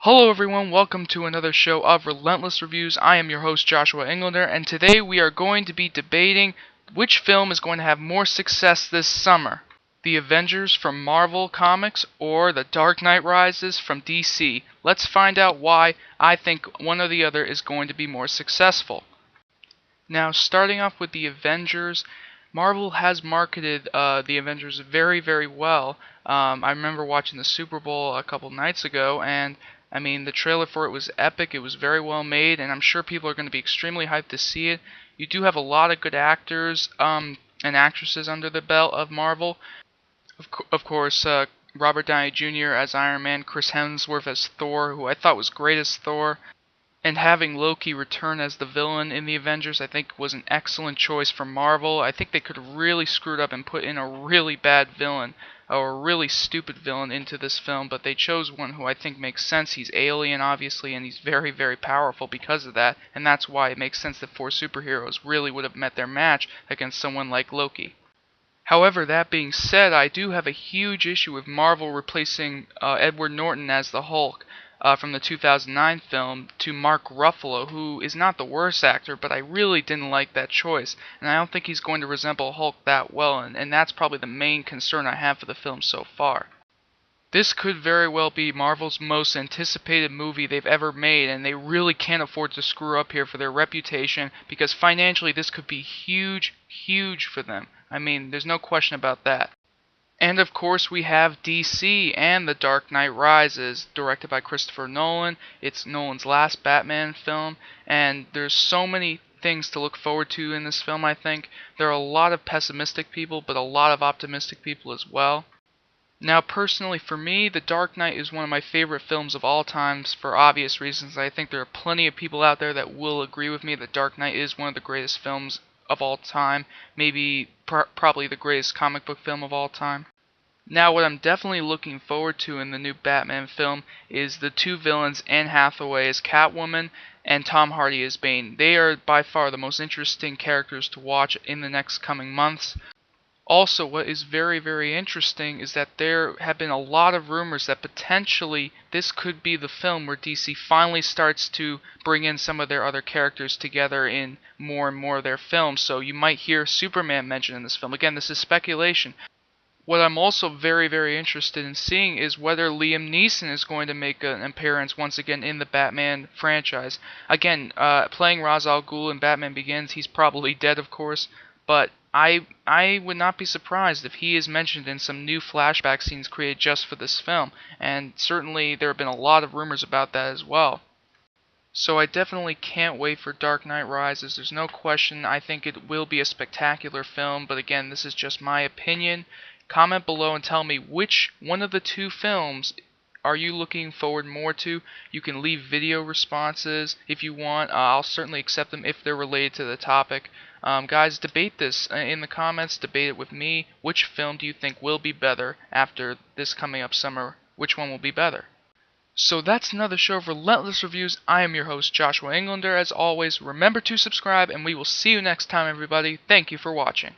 Hello everyone, welcome to another show of Relentless Reviews. I am your host Joshua Englander, and today we are going to be debating which film is going to have more success this summer. The Avengers from Marvel Comics or The Dark Knight Rises from DC. Let's find out why I think one or the other is going to be more successful. Now, starting off with the Avengers, Marvel has marketed the Avengers very, very well. I remember watching the Super Bowl a couple nights ago, and I mean, the trailer for it was epic. It was very well made, and I'm sure people are going to be extremely hyped to see it. You do have a lot of good actors and actresses under the belt of Marvel. Of course, Robert Downey Jr. as Iron Man, Chris Hemsworth as Thor, who I thought was great as Thor. And having Loki return as the villain in the Avengers, I think, was an excellent choice for Marvel. I think they could have really screwed up and put in a really bad villain, or a really stupid villain into this film, but they chose one who I think makes sense. He's alien, obviously, and he's very, very powerful because of that, and that's why it makes sense that four superheroes really would have met their match against someone like Loki. However, that being said, I do have a huge issue with Marvel replacing Edward Norton as the Hulk from the 2009 film to Mark Ruffalo, who is not the worst actor, but I really didn't like that choice, and I don't think he's going to resemble Hulk that well, and that's probably the main concern I have for the film so far. This could very well be Marvel's most anticipated movie they've ever made, and they really can't afford to screw up here for their reputation, because financially this could be huge, huge for them. I mean, there's no question about that. And of course we have DC and The Dark Knight Rises, directed by Christopher Nolan. It's Nolan's last Batman film, and there's so many things to look forward to in this film, I think. There are a lot of pessimistic people, but a lot of optimistic people as well. Now, personally, for me, The Dark Knight is one of my favorite films of all times for obvious reasons. I think there are plenty of people out there that will agree with me that Dark Knight is one of the greatest films of all time, maybe probably the greatest comic book film of all time. Now, what I'm definitely looking forward to in the new Batman film is the two villains, Anne Hathaway as Catwoman and Tom Hardy as Bane. They are by far the most interesting characters to watch in the next coming months. Also, what is very, very interesting is that there have been a lot of rumors that potentially this could be the film where DC finally starts to bring in some of their other characters together in more and more of their films. So you might hear Superman mentioned in this film. Again, this is speculation. What I'm also very, very interested in seeing is whether Liam Neeson is going to make an appearance once again in the Batman franchise. Again, playing Ra's al Ghul in Batman Begins, he's probably dead, of course, but I would not be surprised if he is mentioned in some new flashback scenes created just for this film, and certainly there have been a lot of rumors about that as well. So I definitely can't wait for Dark Knight Rises. There's no question. I think it will be a spectacular film, but again, this is just my opinion. Comment below and tell me which one of the two films are you looking forward more to. You can leave video responses if you want. I'll certainly accept them if they're related to the topic. Guys, debate this in the comments. Debate it with me. Which film do you think will be better after this coming up summer? Which one will be better? So that's another show of Relentless Reviews. I am your host, Joshua Englander. As always, remember to subscribe, and we will see you next time, everybody. Thank you for watching.